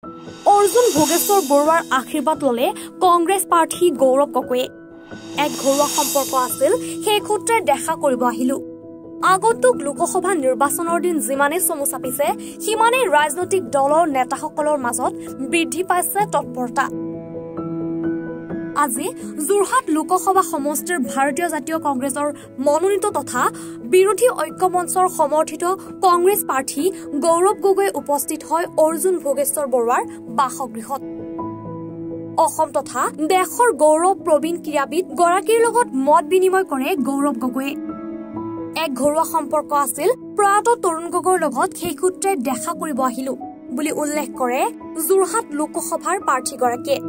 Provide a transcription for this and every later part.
অৰ্জুন ভোগেশ্বৰ বৰুৱাৰ আশীৰ্বাদ ললে কংগ্ৰেছ প্ৰাৰ্থী গৌৰৱ গগৈয়ে। এক ঘৰুৱা সম্পৰ্ক আছিল, সেই সূত্ৰে দেখা কৰিব আহিলো। আগন্তুক লোকসভা নিৰ্বাচনৰ দিন যিমানেই চমু চাপিছে, সিমানেই ৰাজনৈতিক দলৰ নেতাসকলৰ মাজত বৃদ্ধি পাইছে তৎপৰতা। আজি যোৰহাট লোকসভা সমষ্টিৰ ভাৰতীয় জাতীয় কংগ্ৰেছৰ মনোনীত তথা বিৰোধী ঐক্য মঞ্চৰ সমৰ্থিত কংগ্ৰেছ প্ৰাৰ্থী গৌৰৱ গগৈ উপস্থিত হয় অৰ্জুন ভোগেশ্বৰ বৰুৱাৰ বাসগৃহত। অসম তথা দেশৰ গৌৰৱ প্ৰবীণ ক্ৰীড়াবিদ গৰাকীৰ লগত মত বিনিময় কৰে গৌৰৱ গগৈয়ে। এক ঘৰুৱা সম্পৰ্ক আছিল, প্ৰয়াত তৰুণ গগৈৰ লগত সেই সূত্ৰে দেখা কৰিব আহিলো বুলি উল্লেখ কৰে যোৰহাট লোকসভাৰ প্ৰাৰ্থীগৰাকীয়ে।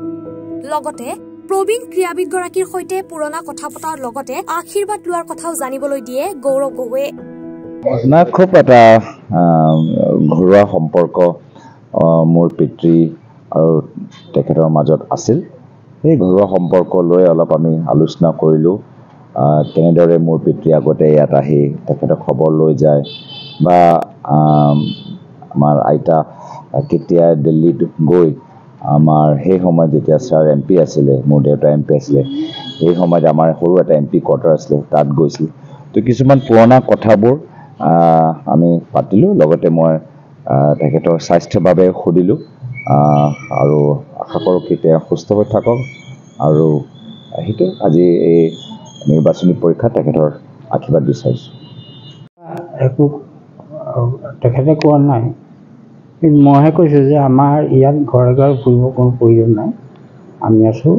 লগতে প্ৰবীণ ক্ৰীড়াবিদগৰাকীৰ সৈতে পুৰণা কথা পতাৰ লগতে আশীৰ্বাদ লোৱাৰ কথাও জানিবলৈ দিয়ে গৌৰৱ গগৈয়ে। খুব এটা ঘৰুৱা সম্পৰ্ক মোৰ পিতৃ আৰু তেখেতৰ মাজত আছিল। সেই ঘৰুৱা সম্পৰ্ক লৈ অলপ আমি আলোচনা কৰিলোঁ। কেনেদৰে মোৰ পিতৃ আগতে ইয়াত আহি তেখেতক খবৰ লৈ যায়, বা আমাৰ আইতা কেতিয়া দিল্লীত গৈ আমাৰ সেই সময়ত যেতিয়া ছাৰ MP আছিলে, মোৰ দেউতা MP আছিলে, সেই সময়ত আমাৰ সৰু এটা MP কোৱাৰ্টাৰ আছিলে, তাত গৈছিল। তো কিছুমান পুৰণা কথাবোৰ আমি পাতিলোঁ। লগতে মই তেখেতৰ স্বাস্থ্যৰ বাবে সুধিলোঁ আৰু আশা কৰোঁ কি তেওঁ সুস্থ হৈ থাকক। আৰু সেইটো আজি এই নিৰ্বাচনী পৰীক্ষাত তেখেতৰ আশীৰ্বাদ বিচাৰিছোঁ। একো তেখেতে কোৱা নাই, কিন্তু মইহে কৈছোঁ যে আমাৰ ইয়াত ঘৰে ঘৰে ফুৰিব কোনো প্ৰয়োজন নাই। আমি আছোঁ,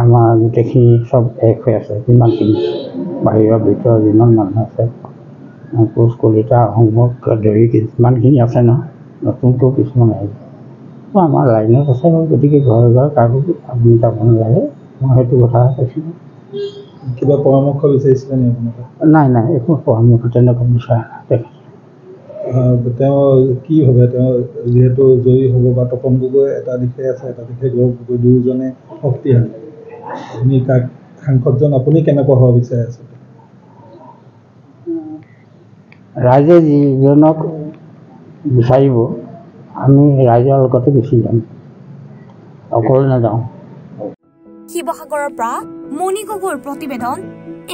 আমাৰ গোটেইখিনি চব এক হৈ আছে। যিমানখিনি বাহিৰৰ ভিতৰৰ যিমান মানুহ আছে, কোচ কলিতা আহোমক ধৰি যিমানখিনি আছে নহয়, নতুনকৈ কিছুমান আহিব। আমাৰ লাইনত আছে, গতিকে ঘৰে ঘৰে কাৰো আপুনি যাব নালাগে। মই সেইটো কথা কৈছিলোঁ। কিবা পৰামৰ্শ বিচাৰিছিলে নে আপোনালোকে? নাই, একো পৰামৰ্শ তেনেকুৱা বিচৰা নাই। তেওঁ কি ভাবে, তেওঁ যিহেতু জয়ী হ'ব বা তপন গগৈ এটা দিশে আছে, এটা দিশে গৌৰৱ গগৈ, দুয়োজনে শক্তিশালী। আপুনি কাক সাংসদজন আপুনি কেনেকুৱা হ'ব বিচাৰে আছে? ৰাইজে যিজনক বিচাৰিব আমি ৰাইজৰ লগতে গুচি যাম, অকলে নাযাওঁ। শিৱসাগৰৰ পৰা মণি গগৈৰ প্ৰতিবেদন,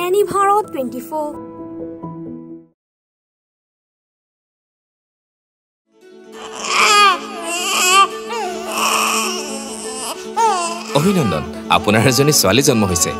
এনি ভাৰত 24। অভিনন্দন, আপোনাৰ এজনী ছোৱালী জন্ম হৈছে।